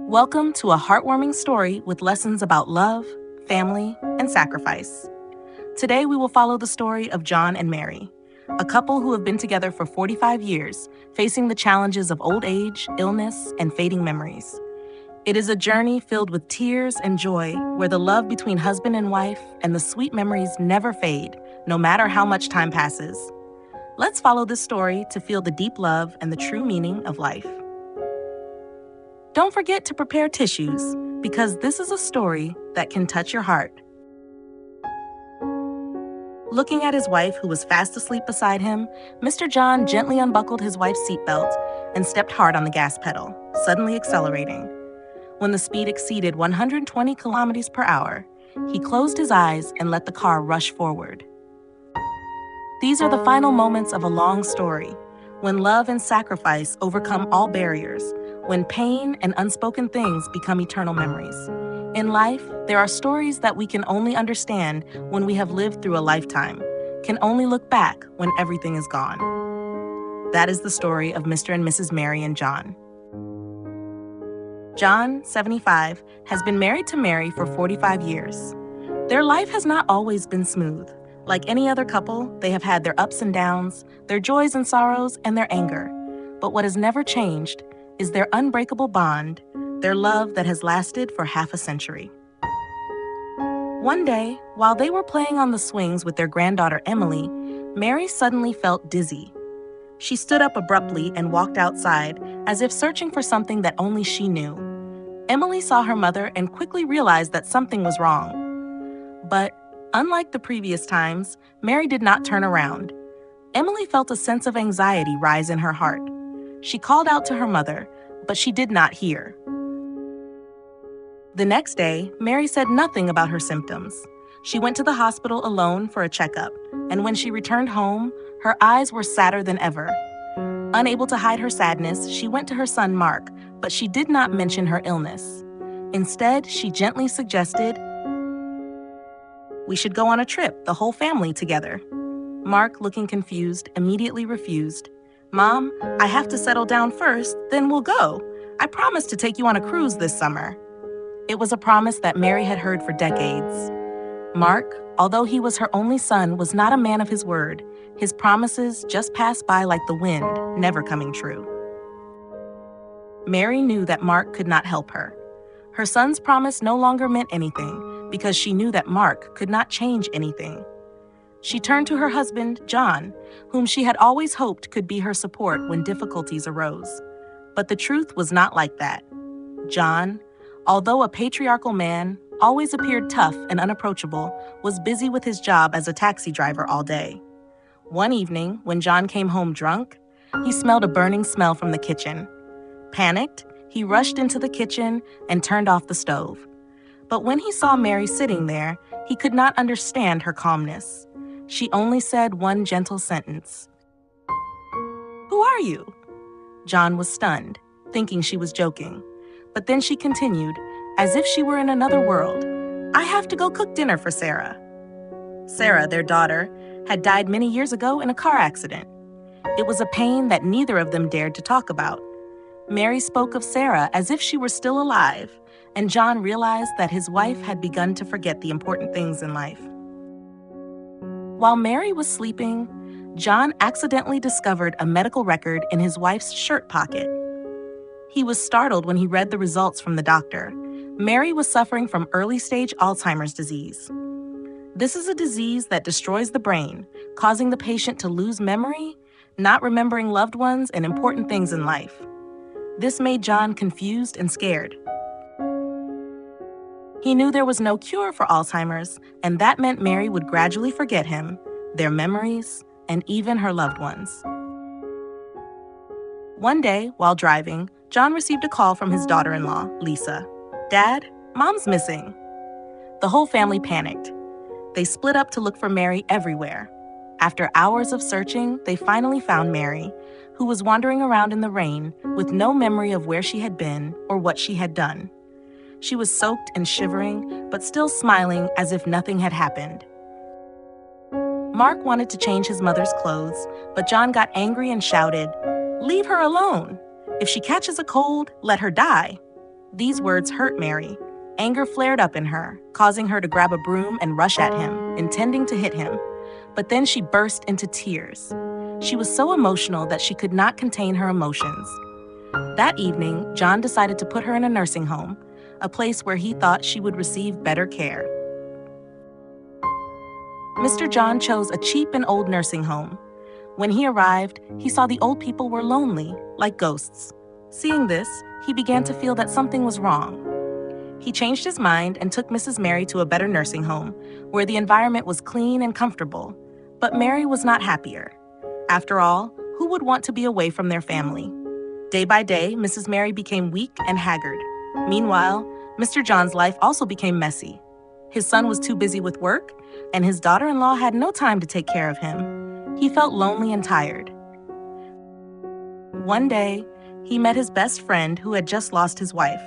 Welcome to a heartwarming story with lessons about love, family, and sacrifice. Today we will follow the story of John and Mary, a couple who have been together for 45 years, facing the challenges of old age, illness, and fading memories. It is a journey filled with tears and joy, where the love between husband and wife and the sweet memories never fade, no matter how much time passes. Let's follow this story to feel the deep love and the true meaning of life. Don't forget to prepare tissues, because this is a story that can touch your heart. Looking at his wife, who was fast asleep beside him, Mr. John gently unbuckled his wife's seatbelt and stepped hard on the gas pedal, suddenly accelerating. When the speed exceeded 120 kilometers per hour, he closed his eyes and let the car rush forward. These are the final moments of a long story, when love and sacrifice overcome all barriers, when pain and unspoken things become eternal memories. In life, there are stories that we can only understand when we have lived through a lifetime, can only look back when everything is gone. That is the story of Mr. and Mrs. Mary and John. John, 75, has been married to Mary for 45 years. Their life has not always been smooth. Like any other couple, they have had their ups and downs, their joys and sorrows, and their anger. But what has never changed is their unbreakable bond, their love that has lasted for half a century. One day, while they were playing on the swings with their granddaughter Emily, Mary suddenly felt dizzy. She stood up abruptly and walked outside, as if searching for something that only she knew. Emily saw her mother and quickly realized that something was wrong. But unlike the previous times, Mary did not turn around. Emily felt a sense of anxiety rise in her heart. She called out to her mother, but she did not hear. The next day, Mary said nothing about her symptoms. She went to the hospital alone for a checkup, and when she returned home, her eyes were sadder than ever. Unable to hide her sadness, she went to her son Mark, but she did not mention her illness. Instead, she gently suggested, "We should go on a trip, the whole family together." Mark, looking confused, immediately refused. "Mom, I have to settle down first, then we'll go. I promised to take you on a cruise this summer." It was a promise that Mary had heard for decades. Mark, although he was her only son, was not a man of his word. His promises just passed by like the wind, never coming true. Mary knew that Mark could not help her. Her son's promise no longer meant anything, because she knew that Mark could not change anything. She turned to her husband, John, whom she had always hoped could be her support when difficulties arose. But the truth was not like that. John, although a patriarchal man, always appeared tough and unapproachable, was busy with his job as a taxi driver all day. One evening, when John came home drunk, he smelled a burning smell from the kitchen. Panicked, he rushed into the kitchen and turned off the stove. But when he saw Mary sitting there, he could not understand her calmness. She only said one gentle sentence. "Who are you?" John was stunned, thinking she was joking. But then she continued, as if she were in another world, "I have to go cook dinner for Sarah." Sarah, their daughter, had died many years ago in a car accident. It was a pain that neither of them dared to talk about. Mary spoke of Sarah as if she were still alive, and John realized that his wife had begun to forget the important things in life. While Mary was sleeping, John accidentally discovered a medical record in his wife's shirt pocket. He was startled when he read the results from the doctor. Mary was suffering from early-stage Alzheimer's disease. This is a disease that destroys the brain, causing the patient to lose memory, not remembering loved ones and important things in life. This made John confused and scared. He knew there was no cure for Alzheimer's, and that meant Mary would gradually forget him, their memories, and even her loved ones. One day, while driving, John received a call from his daughter-in-law, Lisa. "Dad, Mom's missing." The whole family panicked. They split up to look for Mary everywhere. After hours of searching, they finally found Mary, who was wandering around in the rain with no memory of where she had been or what she had done. She was soaked and shivering, but still smiling as if nothing had happened. Mark wanted to change his mother's clothes, but John got angry and shouted, "Leave her alone. If she catches a cold, let her die." These words hurt Mary. Anger flared up in her, causing her to grab a broom and rush at him, intending to hit him. But then she burst into tears. She was so emotional that she could not contain her emotions. That evening, John decided to put her in a nursing home, a place where he thought she would receive better care. Mr. John chose a cheap and old nursing home. When he arrived, he saw the old people were lonely, like ghosts. Seeing this, he began to feel that something was wrong. He changed his mind and took Mrs. Mary to a better nursing home, where the environment was clean and comfortable. But Mary was not happier. After all, who would want to be away from their family? Day by day, Mrs. Mary became weak and haggard. Meanwhile, Mr. John's life also became messy. His son was too busy with work, and his daughter-in-law had no time to take care of him. He felt lonely and tired. One day, he met his best friend who had just lost his wife.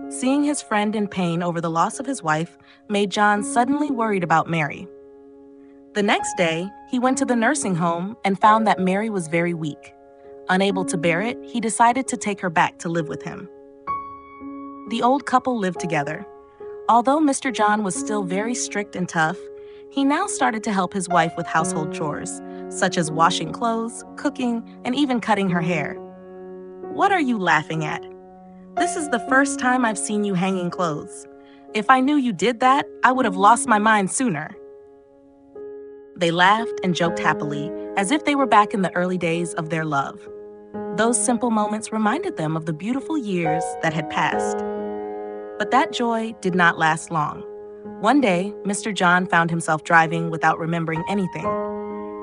Seeing his friend in pain over the loss of his wife made John suddenly worried about Mary. The next day, he went to the nursing home and found that Mary was very weak. Unable to bear it, he decided to take her back to live with him. The old couple lived together. Although Mr. John was still very strict and tough, he now started to help his wife with household chores, such as washing clothes, cooking, and even cutting her hair. "What are you laughing at? This is the first time I've seen you hanging clothes. If I knew you did that, I would have lost my mind sooner." They laughed and joked happily, as if they were back in the early days of their love. Those simple moments reminded them of the beautiful years that had passed. But that joy did not last long. One day, Mr. John found himself driving without remembering anything.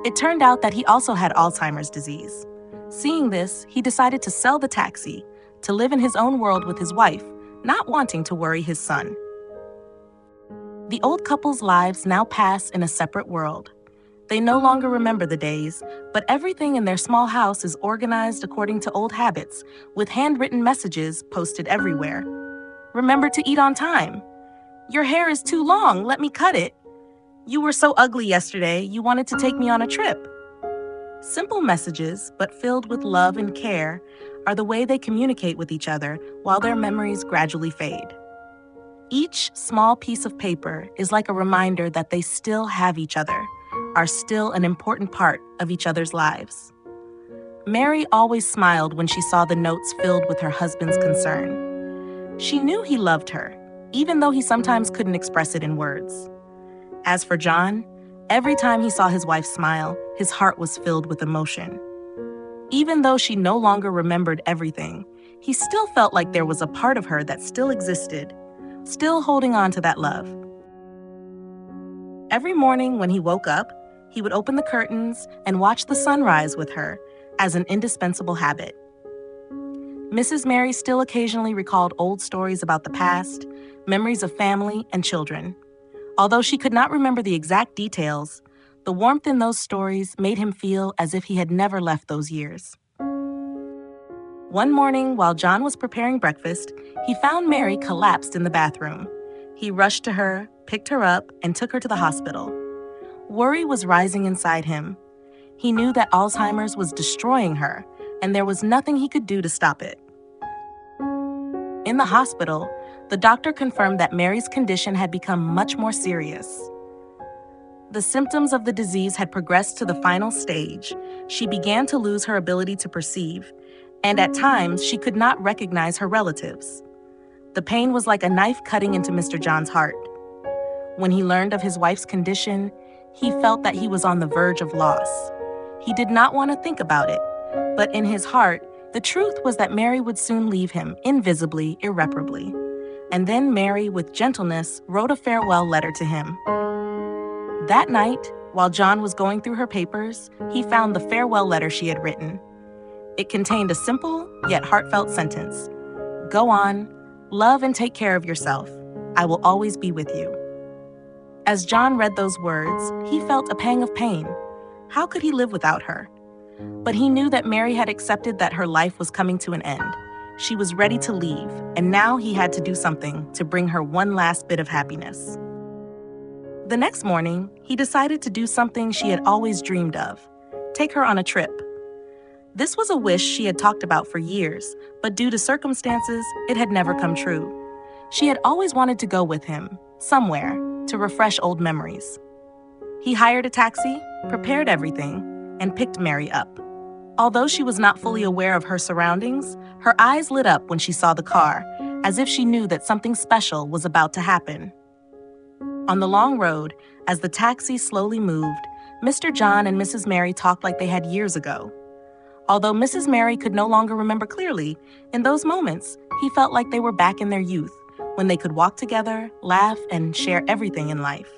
It turned out that he also had Alzheimer's disease. Seeing this, he decided to sell the taxi, to live in his own world with his wife, not wanting to worry his son. The old couple's lives now pass in a separate world. They no longer remember the days, but everything in their small house is organized according to old habits, with handwritten messages posted everywhere. "Remember to eat on time. Your hair is too long, let me cut it. You were so ugly yesterday, you wanted to take me on a trip." Simple messages, but filled with love and care, are the way they communicate with each other while their memories gradually fade. Each small piece of paper is like a reminder that they still have each other, are still an important part of each other's lives. Mary always smiled when she saw the notes filled with her husband's concern. She knew he loved her, even though he sometimes couldn't express it in words. As for John, every time he saw his wife smile, his heart was filled with emotion. Even though she no longer remembered everything, he still felt like there was a part of her that still existed, still holding on to that love. Every morning when he woke up, he would open the curtains and watch the sunrise with her as an indispensable habit. Mrs. Mary still occasionally recalled old stories about the past, memories of family and children. Although she could not remember the exact details, the warmth in those stories made him feel as if he had never left those years. One morning, while John was preparing breakfast, he found Mary collapsed in the bathroom. He rushed to her, picked her up, and took her to the hospital. Worry was rising inside him. He knew that Alzheimer's was destroying her, and there was nothing he could do to stop it. In the hospital, the doctor confirmed that Mary's condition had become much more serious. The symptoms of the disease had progressed to the final stage. She began to lose her ability to perceive, and at times she could not recognize her relatives. The pain was like a knife cutting into Mr. John's heart. When he learned of his wife's condition, he felt that he was on the verge of loss. He did not want to think about it, but in his heart, the truth was that Mary would soon leave him, invisibly, irreparably. And then Mary, with gentleness, wrote a farewell letter to him. That night, while John was going through her papers, he found the farewell letter she had written. It contained a simple, yet heartfelt sentence. "Go on, love and take care of yourself. I will always be with you." As John read those words, he felt a pang of pain. How could he live without her? But he knew that Mary had accepted that her life was coming to an end. She was ready to leave, and now he had to do something to bring her one last bit of happiness. The next morning, he decided to do something she had always dreamed of: take her on a trip. This was a wish she had talked about for years, but due to circumstances, it had never come true. She had always wanted to go with him, somewhere, to refresh old memories. He hired a taxi, prepared everything, and picked Mary up. Although she was not fully aware of her surroundings, her eyes lit up when she saw the car, as if she knew that something special was about to happen. On the long road, as the taxi slowly moved, Mr. John and Mrs. Mary talked like they had years ago. Although Mrs. Mary could no longer remember clearly, in those moments, he felt like they were back in their youth, when they could walk together, laugh, and share everything in life.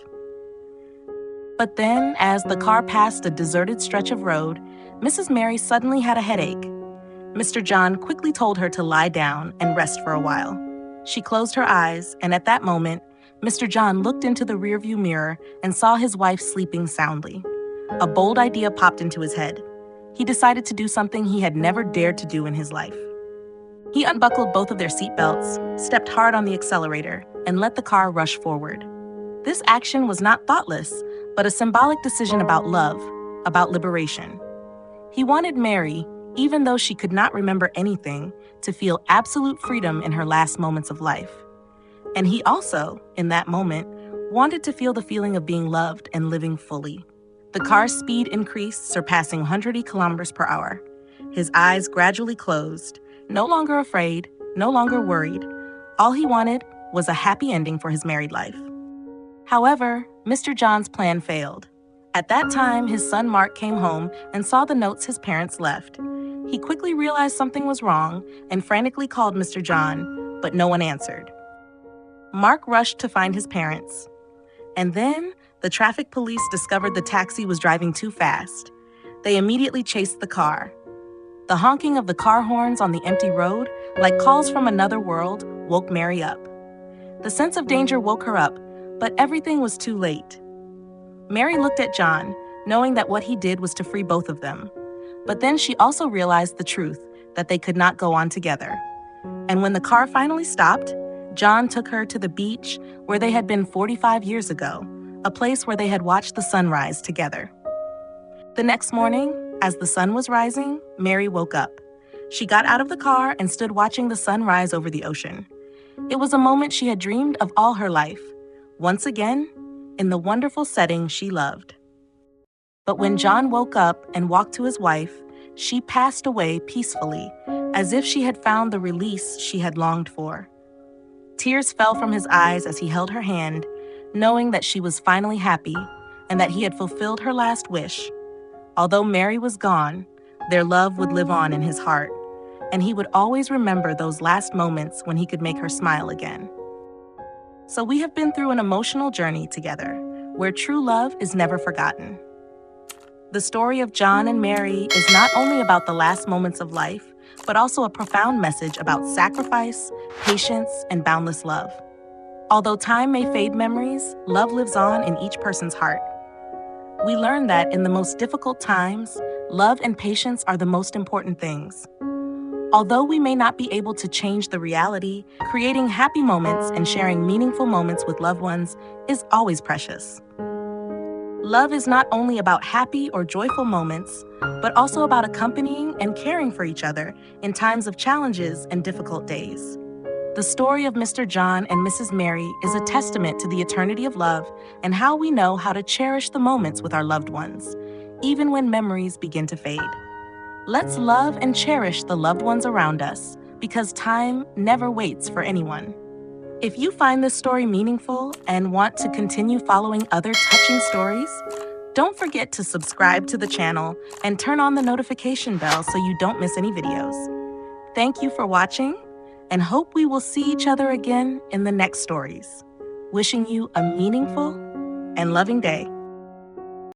But then, as the car passed a deserted stretch of road, Mrs. Mary suddenly had a headache. Mr. John quickly told her to lie down and rest for a while. She closed her eyes, and at that moment, Mr. John looked into the rearview mirror and saw his wife sleeping soundly. A bold idea popped into his head. He decided to do something he had never dared to do in his life. He unbuckled both of their seatbelts, stepped hard on the accelerator, and let the car rush forward. This action was not thoughtless, but a symbolic decision about love, about liberation. He wanted Mary, even though she could not remember anything, to feel absolute freedom in her last moments of life. And he also, in that moment, wanted to feel the feeling of being loved and living fully. The car's speed increased, surpassing 100 kilometers per hour. His eyes gradually closed, no longer afraid, no longer worried. All he wanted was a happy ending for his married life. However, Mr. John's plan failed. At that time, his son Mark came home and saw the notes his parents left. He quickly realized something was wrong and frantically called Mr. John, but no one answered. Mark rushed to find his parents. And then, the traffic police discovered the taxi was driving too fast. They immediately chased the car. The honking of the car horns on the empty road, like calls from another world, woke Mary up. The sense of danger woke her up, but everything was too late. Mary looked at John, knowing that what he did was to free both of them. But then she also realized the truth, that they could not go on together. And when the car finally stopped, John took her to the beach where they had been 45 years ago, a place where they had watched the sunrise together. The next morning, as the sun was rising, Mary woke up. She got out of the car and stood watching the sun rise over the ocean. It was a moment she had dreamed of all her life, once again, in the wonderful setting she loved. But when John woke up and walked to his wife, she passed away peacefully, as if she had found the release she had longed for. Tears fell from his eyes as he held her hand, knowing that she was finally happy and that he had fulfilled her last wish. Although Mary was gone, their love would live on in his heart, and he would always remember those last moments when he could make her smile again. So we have been through an emotional journey together, where true love is never forgotten. The story of John and Mary is not only about the last moments of life, but also a profound message about sacrifice, patience, and boundless love. Although time may fade memories, love lives on in each person's heart. We learn that in the most difficult times, love and patience are the most important things. Although we may not be able to change the reality, creating happy moments and sharing meaningful moments with loved ones is always precious. Love is not only about happy or joyful moments, but also about accompanying and caring for each other in times of challenges and difficult days. The story of Mr. John and Mrs. Mary is a testament to the eternity of love and how we know how to cherish the moments with our loved ones, even when memories begin to fade. Let's love and cherish the loved ones around us, because time never waits for anyone. If you find this story meaningful and want to continue following other touching stories, don't forget to subscribe to the channel and turn on the notification bell so you don't miss any videos. Thank you for watching, and hope we will see each other again in the next stories. Wishing you a meaningful and loving day.